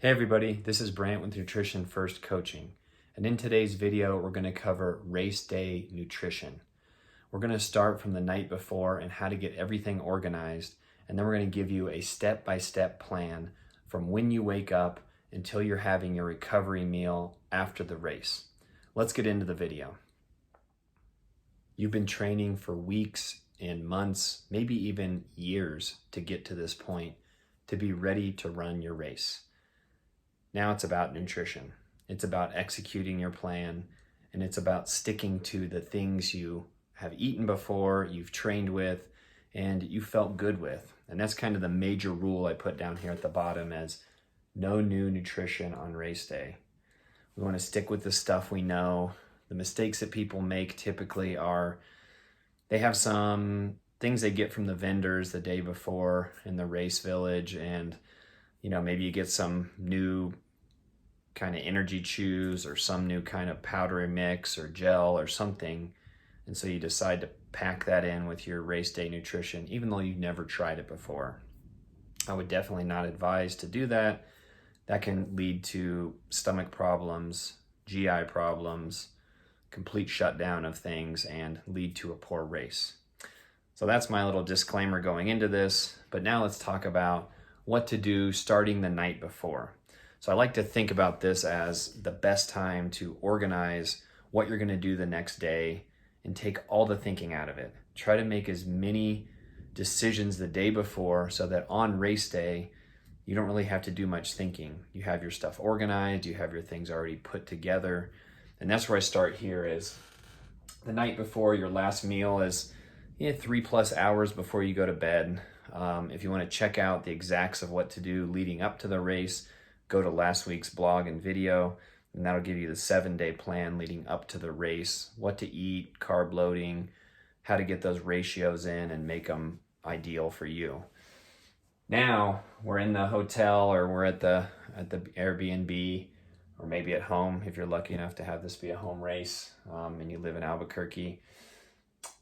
Hey everybody, this is Brant with Nutrition First Coaching, and in today's video we're going to cover race day nutrition. We're going to start from the night before and how to get everything organized, and then we're going to give you a step-by-step plan from when you wake up until you're having your recovery meal after the race. Let's get into the video. You've been training for weeks and months, maybe even years to get to this point to be ready to run your race. Now it's about nutrition. It's about executing your plan, and it's about sticking to the things you have eaten before, you've trained with, and you felt good with. And that's kind of the major rule I put down here at the bottom as no new nutrition on race day. We want to stick with the stuff we know. The mistakes that people make typically are they have some things they get from the vendors the day before in the race village, and maybe you get some new kind of energy chews or some new kind of powdery mix or gel or something. And so you decide to pack that in with your race day nutrition, even though you've never tried it before. I would definitely not advise to do that. That can lead to stomach problems, GI problems, complete shutdown of things, and lead to a poor race. So that's my little disclaimer going into this. But now let's talk about what to do starting the night before. So I like to think about this as the best time to organize what you're going to do the next day and take all the thinking out of it. Try to make as many decisions the day before so that on race day, you don't really have to do much thinking. You have your stuff organized, you have your things already put together. And that's where I start here is the night before your last meal is 3+ hours before you go to bed. If you want to check out the exacts of what to do leading up to the race, go to last week's blog and video, and that'll give you the 7-day plan leading up to the race, what to eat, carb loading, how to get those ratios in and make them ideal for you. Now we're in the hotel, or we're at the Airbnb, or maybe at home if you're lucky enough to have this be a home race and you live in Albuquerque.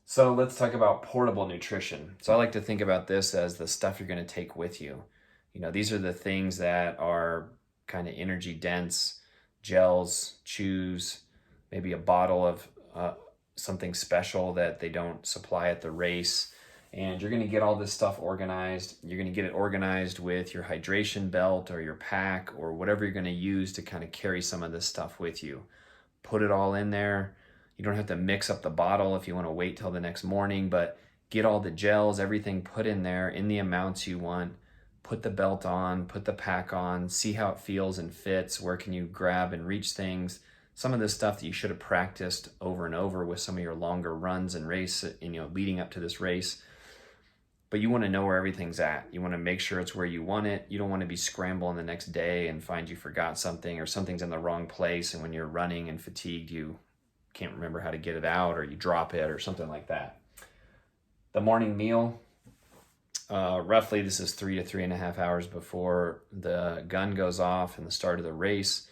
So let's talk about portable nutrition. So I like to think about this as the stuff you're going to take with you. These are the things that are kind of energy dense, gels, chews, maybe a bottle of something special that they don't supply at the race. And you're going to get all this stuff organized. You're going to get it organized with your hydration belt or your pack or whatever you're going to use to kind of carry some of this stuff with you. Put it all in there. You don't have to mix up the bottle if you want to wait till the next morning, but get all the gels, everything put in there in the amounts you want. Put the belt on, put the pack on, see how it feels and fits, where can you grab and reach things. Some of this stuff that you should have practiced over and over with some of your longer runs and race, leading up to this race. But you want to know where everything's at. You want to make sure it's where you want it. You don't want to be scrambling the next day and find you forgot something or something's in the wrong place, and when you're running and fatigued, you can't remember how to get it out, or you drop it or something like that. The morning meal, roughly this is 3 to 3.5 hours before the gun goes off and the start of the race.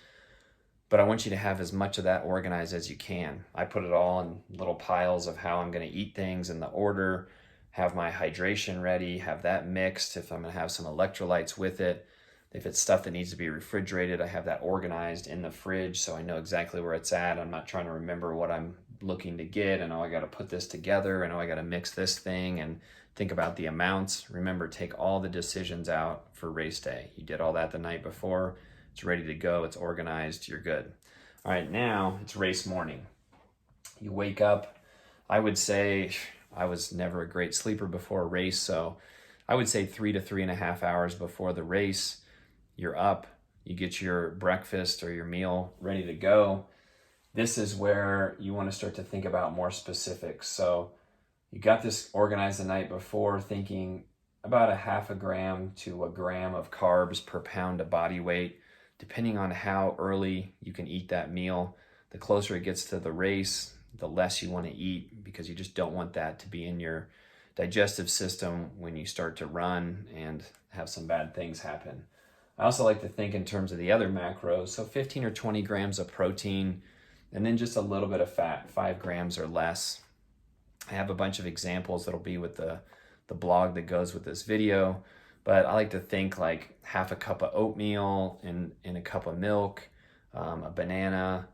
But I want you to have as much of that organized as you can. I put it all in little piles of how I'm going to eat things in the order, have my hydration ready, have that mixed if I'm going to have some electrolytes with it. If it's stuff that needs to be refrigerated, I have that organized in the fridge so I know exactly where it's at. I'm not trying to remember what I'm looking to get. I know I got to put this together. I know I got to mix this thing and think about the amounts. Remember, take all the decisions out for race day. You did all that the night before. It's ready to go. It's organized. You're good. All right, now it's race morning. You wake up. I would say I was never a great sleeper before a race, so I would say 3 to 3.5 hours before the race, you're up. You get your breakfast or your meal ready to go. This is where you want to start to think about more specifics. So you got this organized the night before, thinking about 0.5 gram to 1 gram of carbs per pound of body weight, depending on how early you can eat that meal. The closer it gets to the race, the less you want to eat, because you just don't want that to be in your digestive system when you start to run and have some bad things happen. I also like to think in terms of the other macros, so 15 or 20 grams of protein, and then just a little bit of fat, 5 grams or less. I have a bunch of examples that'll be with the blog that goes with this video, But I like to think like half a cup of oatmeal in a cup of milk, a banana,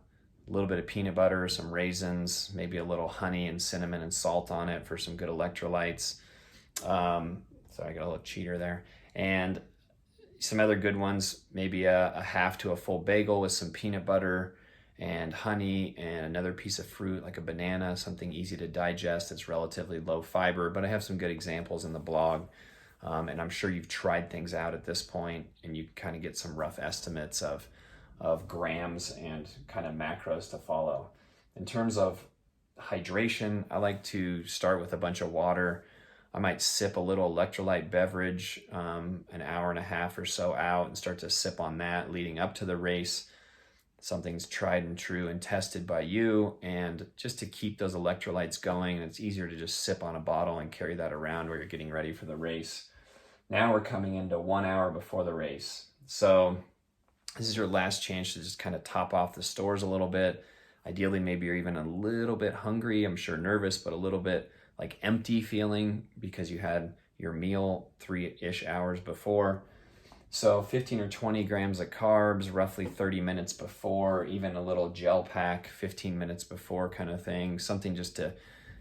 a little bit of peanut butter, some raisins, maybe a little honey and cinnamon and salt on it for some good electrolytes. So I got a little cheater there. And some other good ones, maybe a half to a full bagel with some peanut butter and honey and another piece of fruit like a banana, something easy to digest that's relatively low fiber. But I have some good examples in the blog. And I'm sure you've tried things out at this point and you kind of get some rough estimates of grams and kind of macros to follow. In terms of hydration, I like to start with a bunch of water. I might sip a little electrolyte beverage an hour and a half or so out and start to sip on that leading up to the race. Something's tried and true and tested by you, and just to keep those electrolytes going, and it's easier to just sip on a bottle and carry that around where you're getting ready for the race. Now we're coming into 1 hour before the race. So this is your last chance to just kind of top off the stores a little bit. Ideally, maybe you're even a little bit hungry, I'm sure nervous, but a little bit like empty feeling because you had your meal 3-ish hours before. So 15 or 20 grams of carbs, roughly 30 minutes before, even a little gel pack 15 minutes before kind of thing. Something just to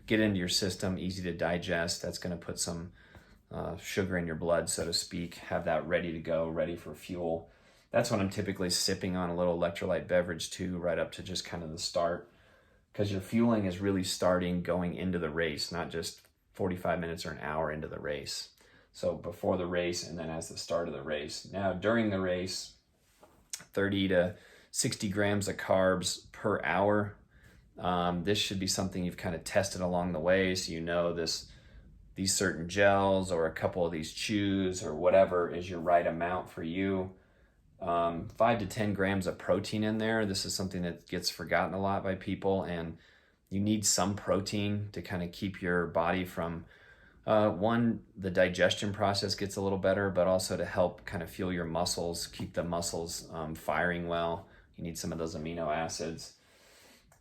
get into your system, easy to digest. That's going to put some sugar in your blood, so to speak, have that ready to go, ready for fuel. That's when I'm typically sipping on a little electrolyte beverage too, right up to just kind of the start, because your fueling is really starting going into the race, not just 45 minutes or an hour into the race. So before the race and then as the start of the race. Now during the race, 30 to 60 grams of carbs per hour. This should be something you've kind of tested along the way, so you know these certain gels or a couple of these chews or whatever is your right amount for you. 5 to 10 grams of protein in there. This is something that gets forgotten a lot by people, and you need some protein to kind of keep your body from the digestion process gets a little better, but also to help kind of fuel your muscles, keep the muscles firing well. You need some of those amino acids.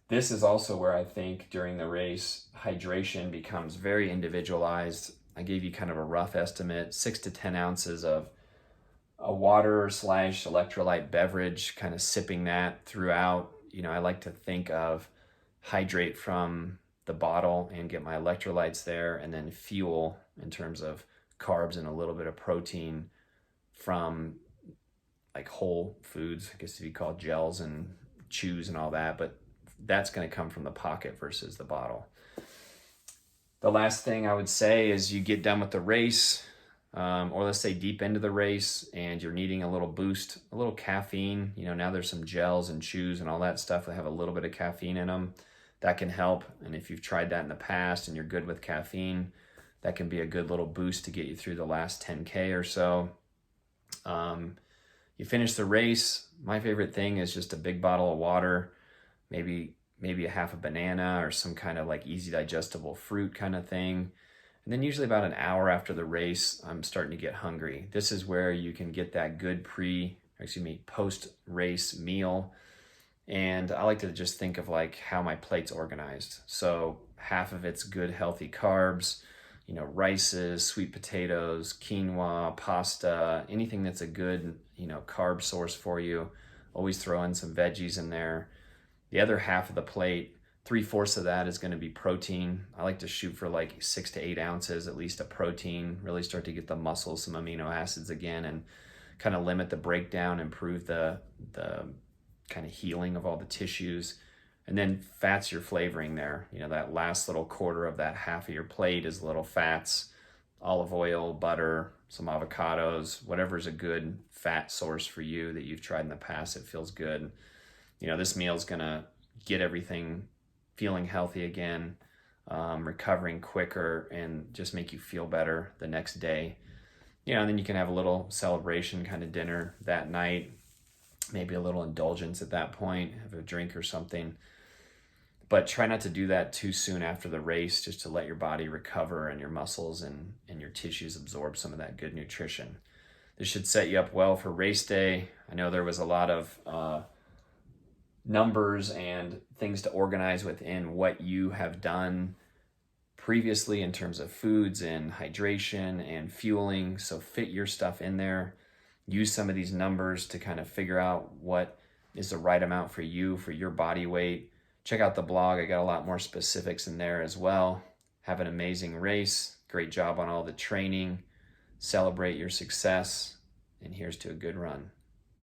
This is also where I think during the race, hydration becomes very individualized. I gave you kind of a rough estimate, 6 to 10 ounces of a water / electrolyte beverage, kind of sipping that throughout. I like to think of hydrate from the bottle and get my electrolytes there, and then fuel in terms of carbs and a little bit of protein from like whole foods, I guess to be called gels and chews and all that, but that's going to come from the pocket versus the bottle. The last thing I would say is you get done with the race, or let's say deep into the race, and you're needing a little boost, a little caffeine. Now there's some gels and chews and all that stuff that have a little bit of caffeine in them. That can help. And if you've tried that in the past and you're good with caffeine, that can be a good little boost to get you through the last 10K or so. You finish the race. My favorite thing is just a big bottle of water, maybe a half a banana or some kind of like easy digestible fruit kind of thing. And then usually about an hour after the race, I'm starting to get hungry. This is where you can get that good post-race meal. And I like to just think of like how my plate's organized. So half of it's good, healthy carbs, rices, sweet potatoes, quinoa, pasta, anything that's a good, carb source for you. Always throw in some veggies in there. The other half of the plate, 3/4 of that is going to be protein. I like to shoot for like 6 to 8 ounces, at least, of protein, really start to get the muscles, some amino acids again, and kind of limit the breakdown, improve the kind of healing of all the tissues. And then fats, you're flavoring there. That last little quarter of that half of your plate is little fats, olive oil, butter, some avocados, whatever's a good fat source for you that you've tried in the past that feels good. This meal is going to get everything feeling healthy again, recovering quicker, and just make you feel better the next day. And then you can have a little celebration kind of dinner that night, maybe a little indulgence at that point, have a drink or something. But try not to do that too soon after the race, just to let your body recover and your muscles and your tissues absorb some of that good nutrition. This should set you up well for race day. I know there was a lot of numbers and things to organize within what you have done previously in terms of foods and hydration and fueling. So fit your stuff in there. Use some of these numbers to kind of figure out what is the right amount for you, for your body weight. Check out the blog. I got a lot more specifics in there as well. Have an amazing race. Great job on all the training. Celebrate your success. And here's to a good run.